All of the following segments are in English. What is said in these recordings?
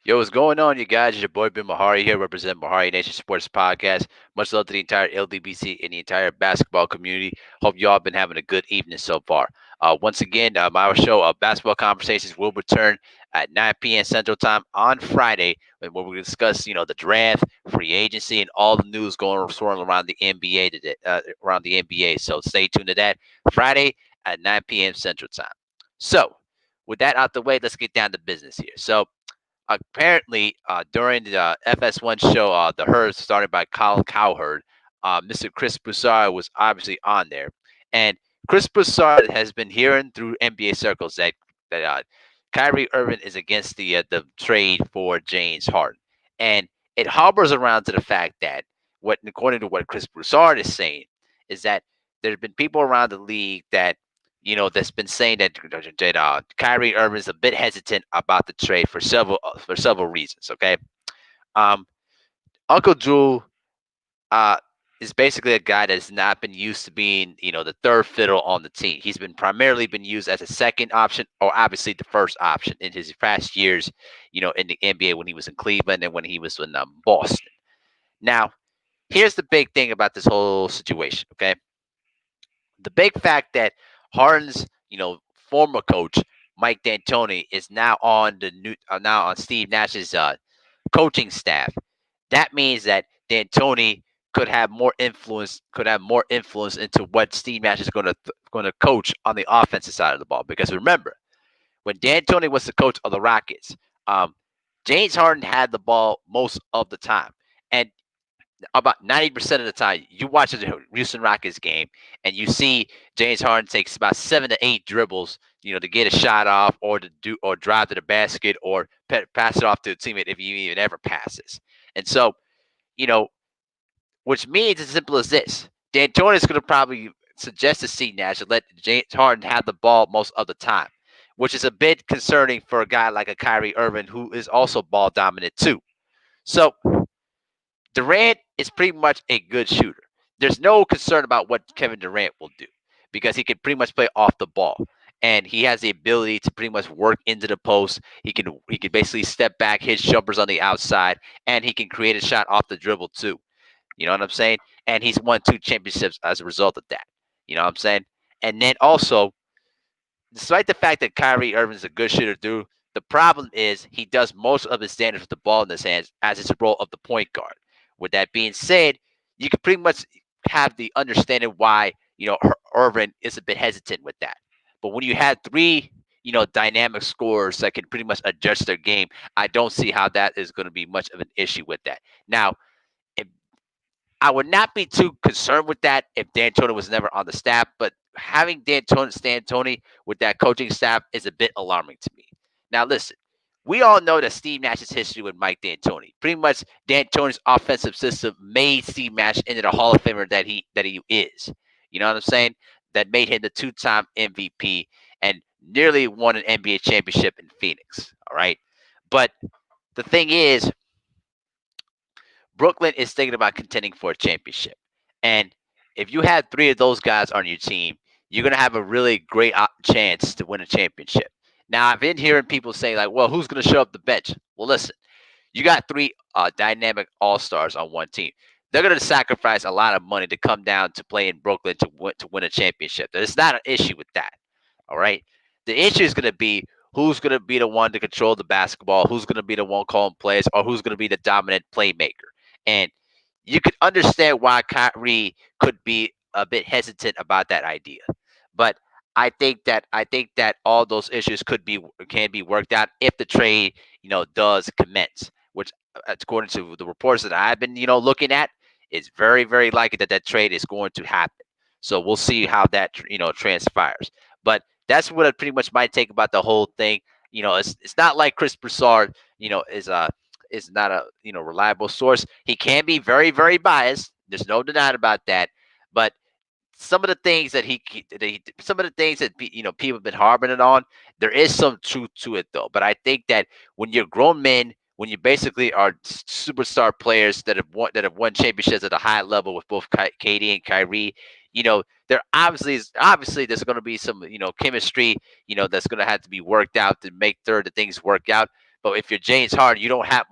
Yo, what's going on, you guys? It's your boy Ben Mahari here, representing Mahari Nation Sports Podcast. Much love to the entire LDBC and the entire basketball community. Hope y'all been having a good evening so far. Once again, our show of Basketball Conversations will return at 9 p.m. Central Time on Friday, where we discuss, the draft, free agency, and all the news going swirling around the NBA today, around the NBA. So stay tuned to that Friday at 9 p.m. Central Time. So, with that out the way, let's get down to business here. So, apparently, during the FS1 show, The Herd, started by Colin Cowherd, Mr. Chris Broussard was obviously on there. And Chris Broussard has been hearing through NBA circles that Kyrie Irving is against the trade for James Harden. And it harbors around to the fact that, according to what Chris Broussard is saying, is that there have been people around the league that's been saying that Kyrie Irving is a bit hesitant about the trade for several reasons. Okay, um, Uncle Drew uh, is basically a guy that's not been used to being the third fiddle on the team. He's been primarily been used as a second option, or obviously the first option in his past years, in the NBA when he was in Cleveland and when he was in Boston. Now, here's the big thing about this whole situation. Okay, the big fact that Harden's, former coach Mike D'Antoni is now on Steve Nash's coaching staff. That means that D'Antoni could have more influence into what Steve Nash is going to coach on the offensive side of the ball. Because remember, when D'Antoni was the coach of the Rockets, um, James Harden had the ball most of the time, and about 90% of the time, you watch the Houston Rockets game and you see James Harden takes about 7 to 8 dribbles, to get a shot off or to do or drive to the basket or pass it off to a teammate if he even ever passes. And so, you know, which means as simple as this: D'Antoni is going to probably suggest to C Nash to let James Harden have the ball most of the time, which is a bit concerning for a guy like a Kyrie Irving who is also ball dominant too. So Durant is pretty much a good shooter. There's no concern about what Kevin Durant will do because he can pretty much play off the ball. And he has the ability to pretty much work into the post. He can basically step back, hit jumpers on the outside, and he can create a shot off the dribble too. You know what I'm saying? And he's won 2 championships as a result of that. You know what I'm saying? And then also, despite the fact that Kyrie Irving is a good shooter, the problem is he does most of his standards with the ball in his hands as his role of the point guard. With that being said, you can pretty much have the understanding why Irving is a bit hesitant with that. But when you have three dynamic scorers that can pretty much adjust their game, I don't see how that is going to be much of an issue with that. Now, if I would not be too concerned with that if D'Antoni was never on the staff, but having D'Antoni with that coaching staff is a bit alarming to me. Now, listen, we all know that Steve Nash's history with Mike D'Antoni. Pretty much, D'Antoni's offensive system made Steve Nash into the Hall of Famer that he is. You know what I'm saying? That made him the two-time MVP and nearly won an NBA championship in Phoenix. All right, but the thing is, Brooklyn is thinking about contending for a championship. And if you have three of those guys on your team, you're going to have a really great chance to win a championship. Now, I've been hearing people say, like, well, who's going to show up the bench? Well, listen, you got three dynamic all stars on one team. They're going to sacrifice a lot of money to come down to play in Brooklyn to win a championship. There's not an issue with that. All right. The issue is going to be who's going to be the one to control the basketball, who's going to be the one calling plays, or who's going to be the dominant playmaker. And you could understand why Kyrie could be a bit hesitant about that idea. But I think that all those issues can be worked out if the trade, does commence, which according to the reports that I've been, looking at, it's very, very likely that that trade is going to happen. So we'll see how that, transpires. But that's what I pretty much might take about the whole thing. It's not like Chris Broussard, is not a reliable source. He can be very, very biased. There's no denying about that. But some of the things that people have been harboring it on, there is some truth to it though. But I think that when you're grown men, when you basically are superstar players that have won championships at a high level with both KD and Kyrie, there obviously there's going to be some chemistry that's going to have to be worked out to make sure that things work out. But if you're James Harden, you don't have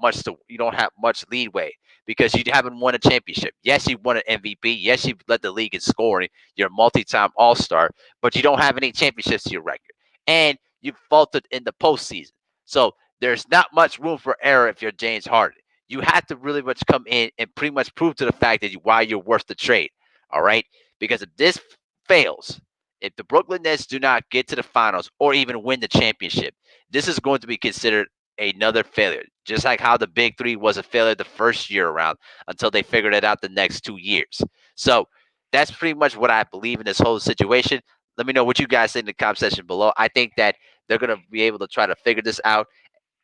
much leeway because you haven't won a championship. Yes, you won an MVP. Yes, you led the league in scoring. You're a multi-time All-Star, but you don't have any championships to your record, and you faltered in the postseason. So there's not much room for error if you're James Harden. You have to really much come in and pretty much prove to the fact that why you're worth the trade. All right, because if this fails, if the Brooklyn Nets do not get to the finals or even win the championship, this is going to be considered another failure. Just like how the Big Three was a failure the first year around until they figured it out the next 2 years. So that's pretty much what I believe in this whole situation. Let me know what you guys think in the comment section below. I think that they're going to be able to try to figure this out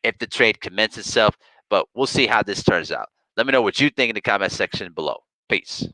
if the trade commences itself, but we'll see how this turns out. Let me know what you think in the comment section below. Peace.